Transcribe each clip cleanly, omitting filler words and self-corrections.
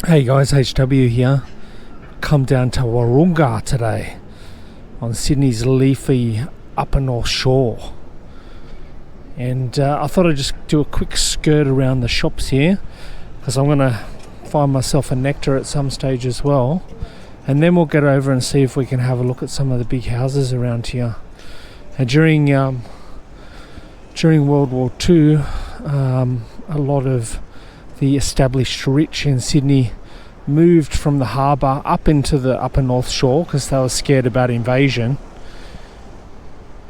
Hey guys, HW here. Come down to Wahroonga today on Sydney's leafy upper north shore. And I thought I'd just do a quick skirt around the shops here because I'm going to find myself a nectar at some stage as well. And then we'll get over and see if we can have a look at some of the big houses around here. And during World War II, a lot of the established rich in Sydney moved from the harbour up into the upper north shore because they were scared about invasion,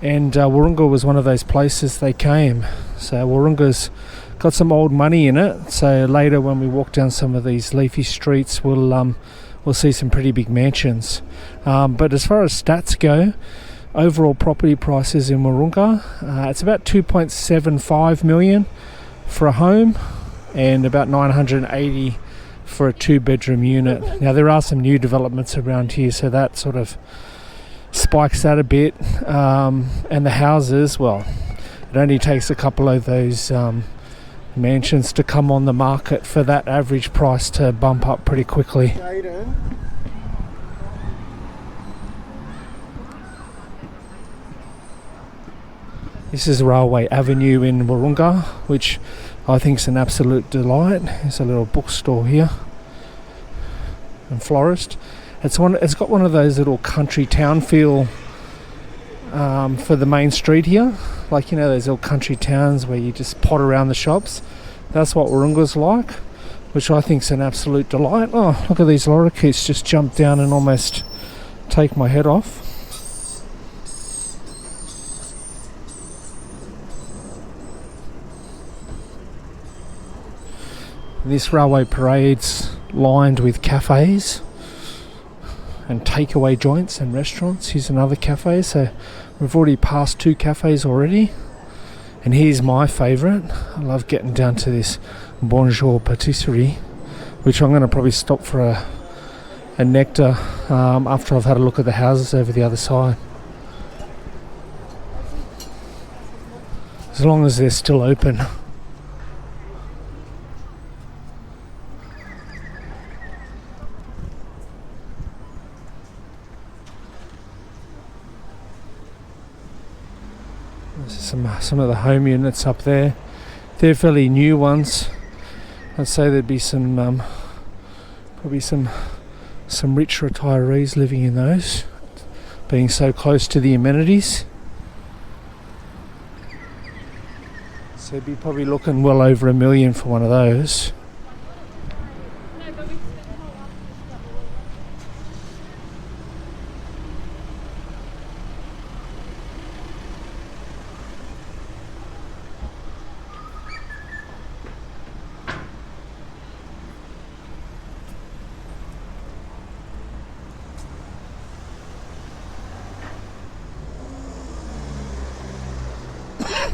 and Wahroonga was one of those places they came. So Wahroonga's got some old money in it, so later when we walk down some of these leafy streets we'll see some pretty big mansions, but as far as stats go, overall property prices in Wahroonga, it's about 2.75 million for a home and about 980 for a 2-bedroom unit. Now there are some new developments around here, so that sort of spikes that a bit, and the houses, well, it only takes a couple of those mansions to come on the market for that average price to bump up pretty quickly. This is Railway Avenue in Wahroonga, which I think is an absolute delight. There's a little bookstore here and florist. It's got one of those little country town feel for the main street here, like, you know, those little country towns where you just pot around the shops. That's what Wahroonga's like, which I think is an absolute delight. Oh, look at these lorikeets just jump down and almost take my head off. This railway parade's lined with cafes and takeaway joints and restaurants. Here's another cafe, so we've already passed 2 cafes already. And here's my favourite. I love getting down to this Bonjour Patisserie, which I'm going to probably stop for a nectar after I've had a look at the houses over the other side. As long as they're still open. Some of the home units up there. They're fairly new ones. I'd say there'd be some probably some rich retirees living in those, being so close to the amenities. So you'd be probably looking well over $1 million for one of those.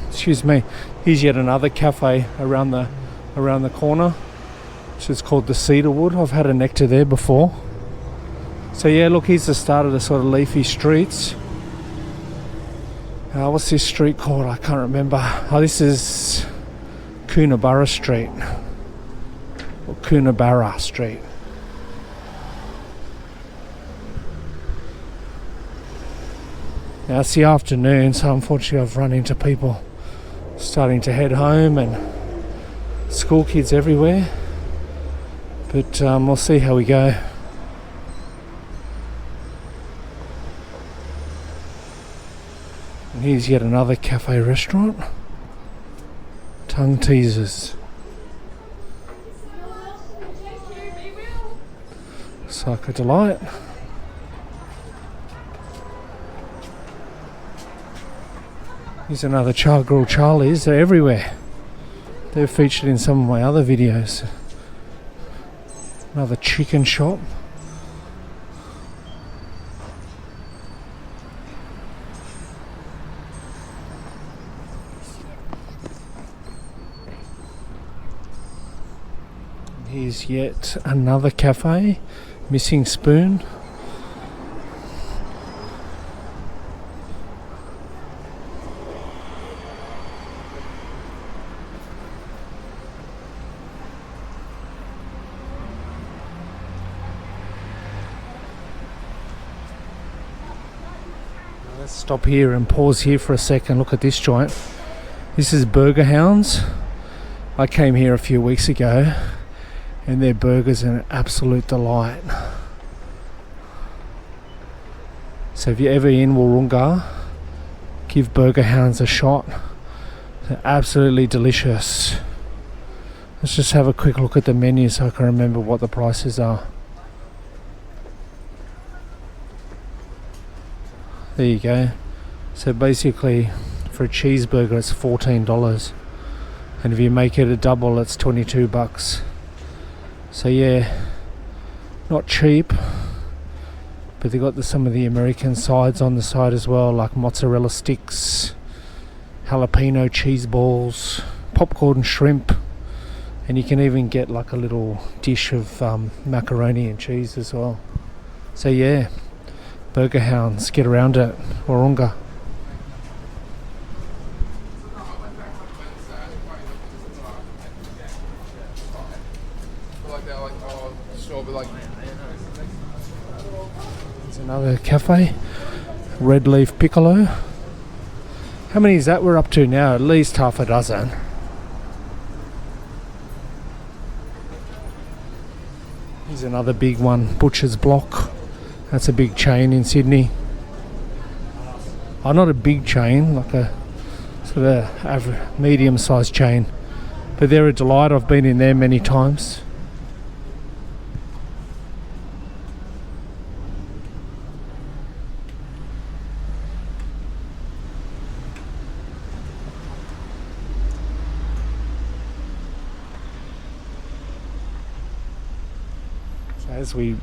Excuse me. Here's yet another cafe around the corner, which is called the Cedarwood. I've had a nectar there before. So yeah, look, here's the start of the sort of leafy streets. What's this street called? I can't remember. Oh, this is Coonabarra Street, or Coonabarra Street. Now it's the afternoon, so unfortunately I've run into people starting to head home and school kids everywhere, but we'll see how we go. And here's yet another cafe restaurant, Tongue Teasers. Looks like a delight. Here's another Char Grill Charlie's. They're everywhere. They're featured in some of my other videos. Another chicken shop. Here's yet another cafe, Missing Spoon. Let's stop here and pause here for a second. Look at this joint. This is Burger Hounds. I came here a few weeks ago and their burgers are an absolute delight. So if you're ever in Wahroonga, give Burger Hounds a shot. They're absolutely delicious. Let's just have a quick look at the menu so I can remember what the prices are. There you go. So basically for a cheeseburger it's $14, and if you make it a double it's $22. So yeah, not cheap, but they got some of the American sides on the side as well, like mozzarella sticks, jalapeno cheese balls, popcorn shrimp, and you can even get like a little dish of macaroni and cheese as well. So yeah, Burger Hounds, get around it, Wahroonga. There's another cafe, Red Leaf Piccolo. How many is that we're up to now? At least half a dozen. Here's another big one, Butcher's Block. That's a big chain in Sydney. Oh, not a big chain, like a sort of medium-sized chain. But they're a delight. I've been in there many times.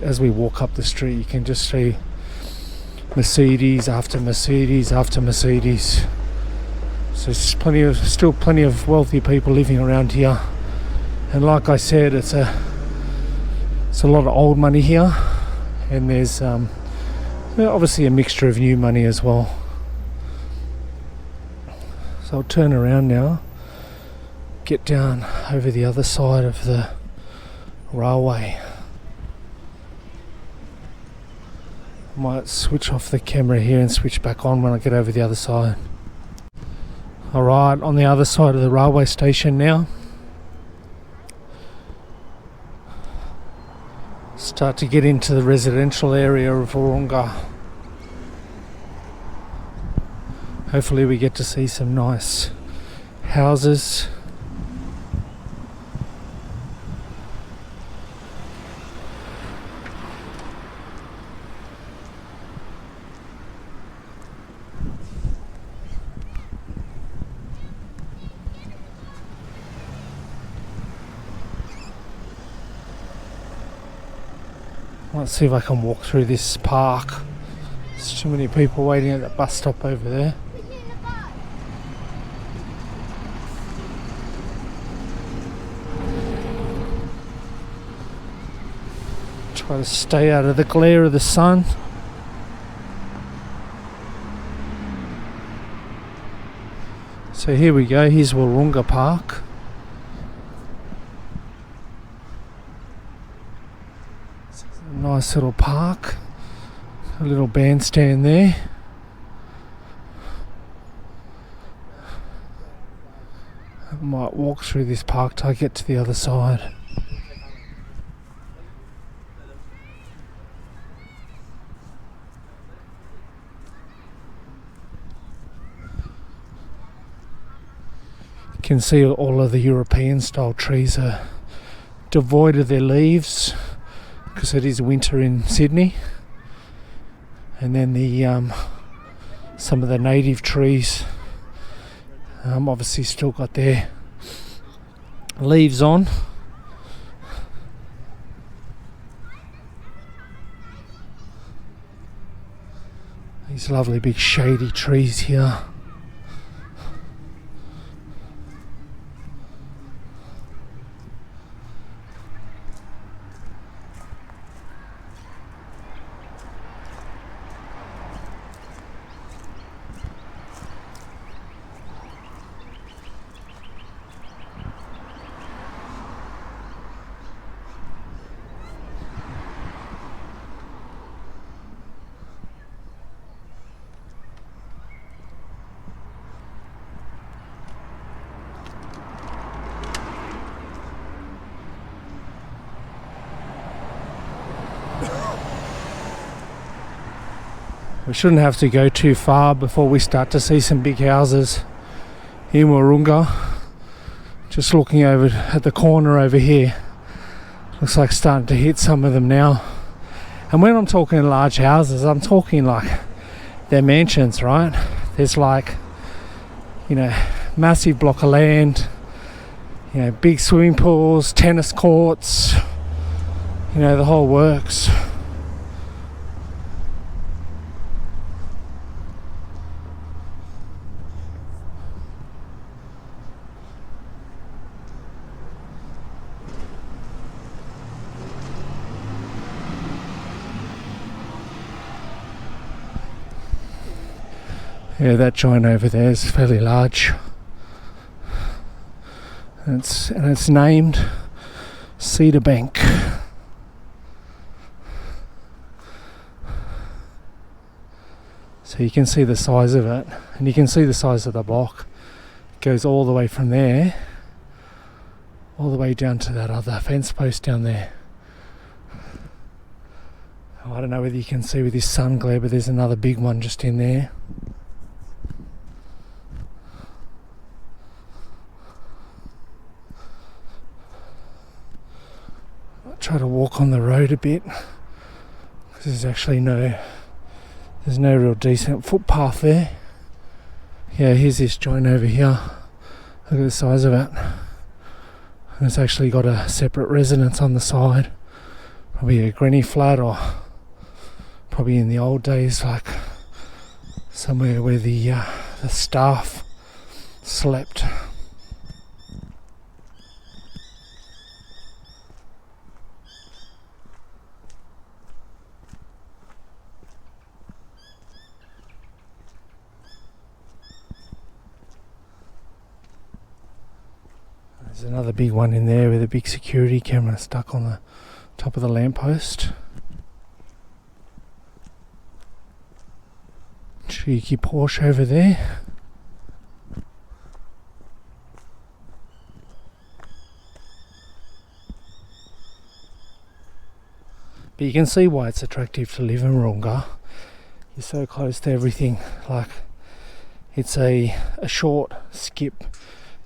As we walk up the street, you can just see Mercedes after Mercedes after Mercedes. So there's still plenty of wealthy people living around here, and like I said, it's a lot of old money here, and there's obviously a mixture of new money as well. So I'll turn around now, get down over the other side of the railway. Might switch off the camera here and switch back on when I get over the other side. Alright, on the other side of the railway station now. Start to get into the residential area of Wahroonga. Hopefully we get to see some nice houses. Let's see if I can walk through this park. There's too many people waiting at the bus stop over there. Try to stay out of the glare of the sun. So here we go, here's Wahroonga Park. Nice little park, a little bandstand there. I might walk through this park till I get to the other side. You can see all of the European style trees are devoid of their leaves, because it is winter in Sydney, and then the some of the native trees obviously still got their leaves on. These lovely big shady trees here. We shouldn't have to go too far before we start to see some big houses in Wahroonga. Just looking over at the corner over here, looks like starting to hit some of them now. And when I'm talking large houses, I'm talking like they're mansions, right? There's like, you know, massive block of land, you know, big swimming pools, tennis courts, you know, the whole works. Yeah, that joint over there is fairly large. And it's named Cedar Bank. So you can see the size of it, and you can see the size of the block. It goes all the way from there, all the way down to that other fence post down there. Oh, I don't know whether you can see with this sun glare, but there's another big one just in there. Try to walk on the road a bit because there's actually no real decent footpath there. Yeah, here's this joint over here. Look at the size of it. And it's actually got a separate residence on the side. Probably a granny flat, or probably in the old days like somewhere where the staff slept. There's another big one in there with a big security camera stuck on the top of the lamppost. Cheeky Porsche over there. But you can see why it's attractive to live in Wahroonga. You're so close to everything. Like, it's a short skip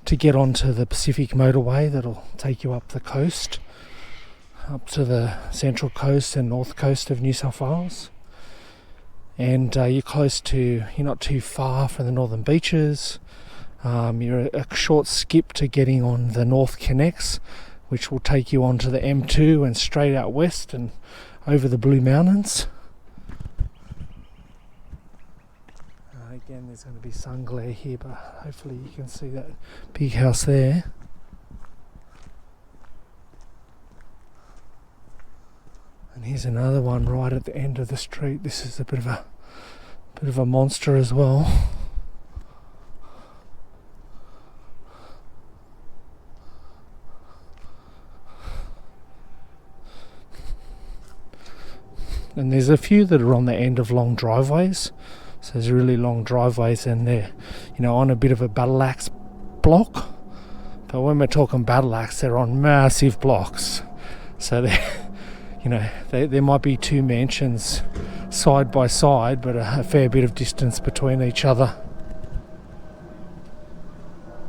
to get onto the Pacific motorway that'll take you up the coast, up to the central coast and north coast of New South Wales. And you're not too far from the northern beaches. You're a short skip to getting on the North Connects, which will take you onto the M2 and straight out west and over the Blue Mountains. Again, there's going to be sun glare here, but hopefully you can see that big house there. And here's another one right at the end of the street. This is a bit of a monster as well. And there's a few that are on the end of long driveways. So there's really long driveways, and they're, on a bit of a battle axe block. But when we're talking battle axe, they're on massive blocks. So there might be two mansions side by side, but a fair bit of distance between each other.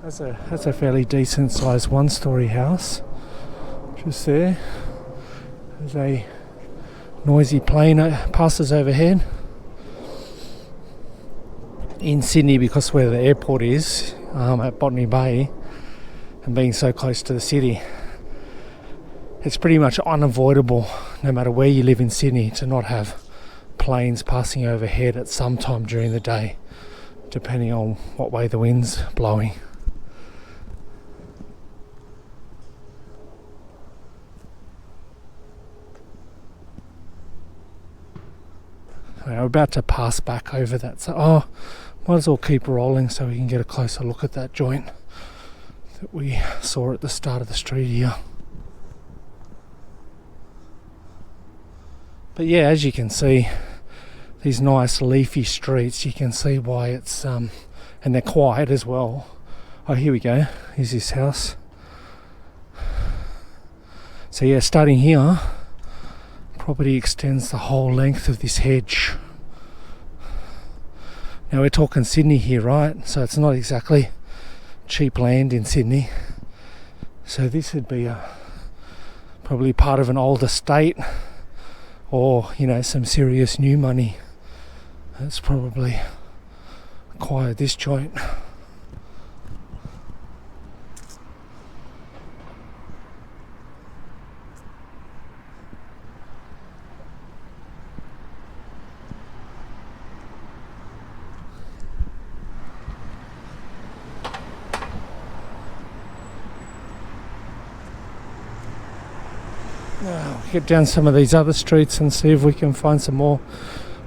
That's a fairly decent sized one-story house. Just there. There's a noisy plane passes overhead. In Sydney, because where the airport is, at Botany Bay, and being so close to the city, it's pretty much unavoidable, no matter where you live in Sydney, to not have planes passing overhead at some time during the day, depending on what way the wind's blowing. We're about to pass back over that, so might as well keep rolling so we can get a closer look at that joint that we saw at the start of the street here. But yeah, as you can see, these nice leafy streets, you can see why it's and they're quiet as well. Oh, here we go. Here's this house. So yeah, starting here, property extends the whole length of this hedge. Now we're talking Sydney here, right? So it's not exactly cheap land in Sydney. So this would be probably part of an old estate, or some serious new money that's probably acquired this joint. Get down some of these other streets and see if we can find some more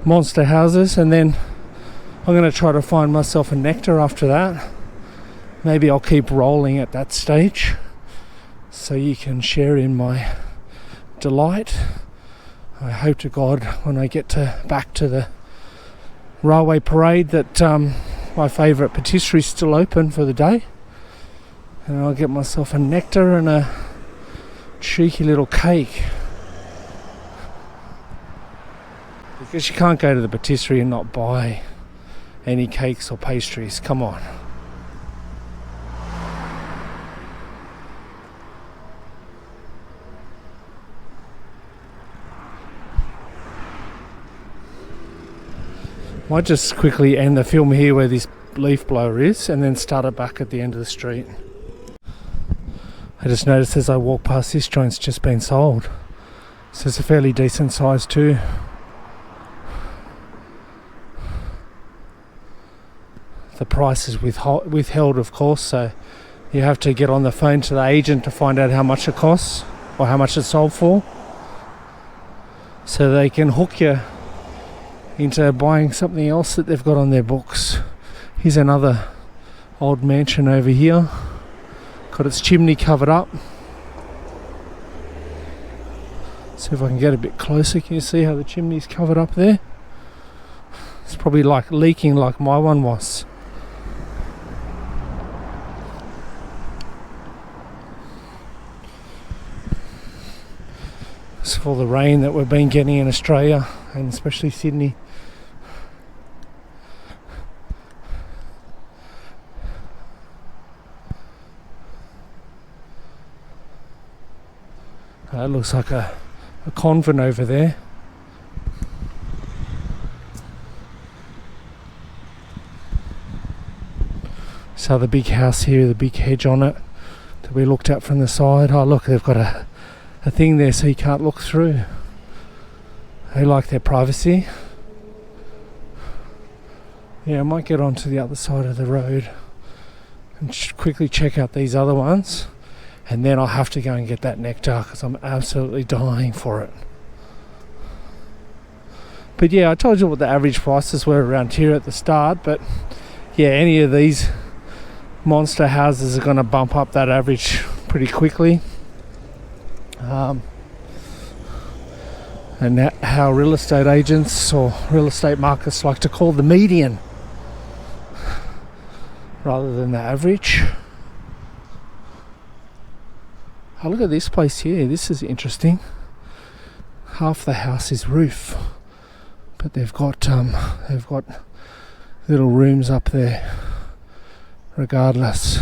monster houses, and then I'm going to try to find myself a nectar after that. Maybe I'll keep rolling at that stage so you can share in my delight. I hope to God when I get back to the railway parade that my favourite patisserie is still open for the day, and I'll get myself a nectar and a cheeky little cake, because you can't go to the patisserie and not buy any cakes or pastries. Come on. Might just quickly end the film here where this leaf blower is, and then start it back at the end of the street. I just noticed as I walk past, this joint's just been sold, so it's a fairly decent size too. The price is withheld, of course, so you have to get on the phone to the agent to find out how much it costs or how much it's sold for, so they can hook you into buying something else that they've got on their books. Here's another old mansion over here, got its chimney covered up. See if I can get a bit closer. Can you see how the chimney's covered up there? It's probably like leaking like my one was. It's for the rain that we've been getting in Australia, and especially Sydney. It looks like a convent over there. So the big house here, the big hedge on it that we looked at from the side. Oh look, they've got a thing there so you can't look through. They like their privacy. Yeah, I might get onto the other side of the road and quickly check out these other ones, and then I'll have to go and get that nectar because I'm absolutely dying for it. But yeah, I told you what the average prices were around here at the start, but yeah, any of these monster houses are going to bump up that average pretty quickly. And how real estate agents or real estate markets like to call the median rather than the average. Oh, look at this place here. This is interesting. Half the house is roof, but they've got little rooms up there regardless.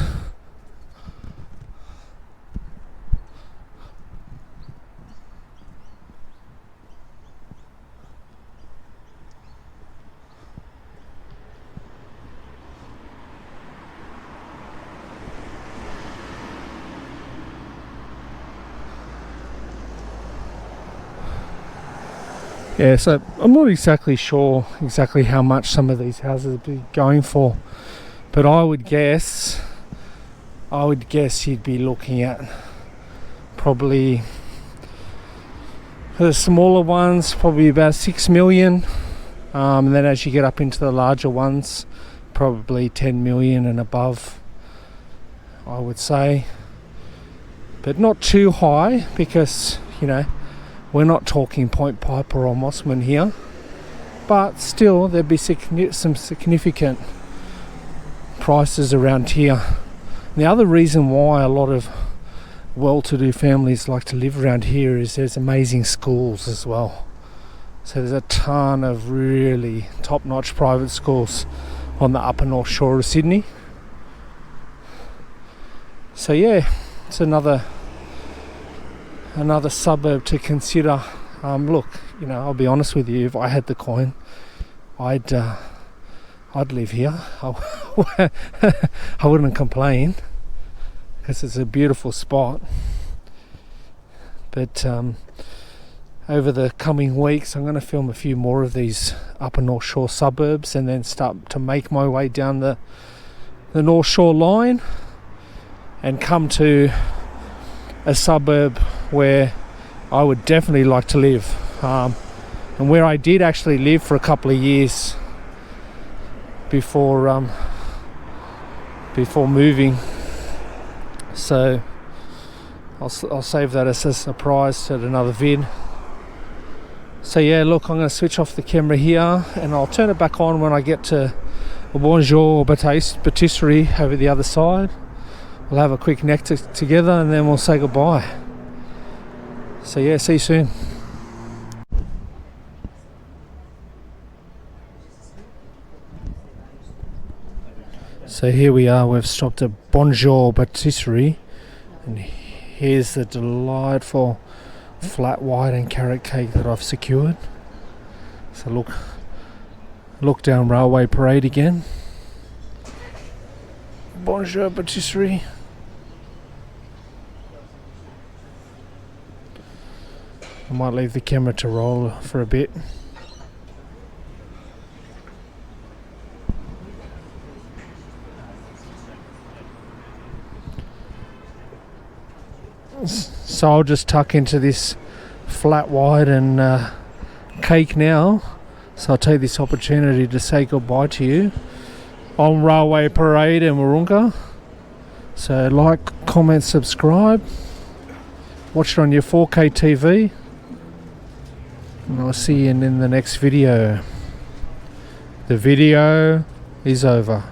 Yeah, so I'm not exactly sure how much some of these houses would be going for, but I would guess you'd be looking at probably, for the smaller ones, probably about 6 million, and then as you get up into the larger ones, probably 10 million and above, I would say. But not too high, because we're not talking Point Piper or Mossman here, but still there'd be some significant prices around here. And the other reason why a lot of well-to-do families like to live around here is there's amazing schools as well. So there's a ton of really top-notch private schools on the upper north shore of Sydney. So yeah, it's another suburb to consider. Look, you know, I'll be honest with you, if I had the coin, I'd live here. I wouldn't complain, because it's a beautiful spot. But over the coming weeks, I'm going to film a few more of these upper North Shore suburbs, and then start to make my way down the North Shore line and come to a suburb where I would definitely like to live, and where I did actually live for a couple of years before moving. So I'll save that as a surprise at another vid. So yeah, look, I'm going to switch off the camera here, and I'll turn it back on when I get to Bonjour Patisserie over the other side. We'll have a quick nectar together, and then we'll say goodbye. So yeah, see you soon. So here we are, we've stopped at Bonjour Patisserie, and here's the delightful flat white and carrot cake that I've secured. So look down Railway Parade again. Bonjour Patisserie. I might leave the camera to roll for a bit. So I'll just tuck into this flat white and cake now. So I'll take this opportunity to say goodbye to you on Railway Parade in Wahroonga. So like, comment, subscribe. Watch it on your 4K TV. And I'll see you in the next video. The video is over.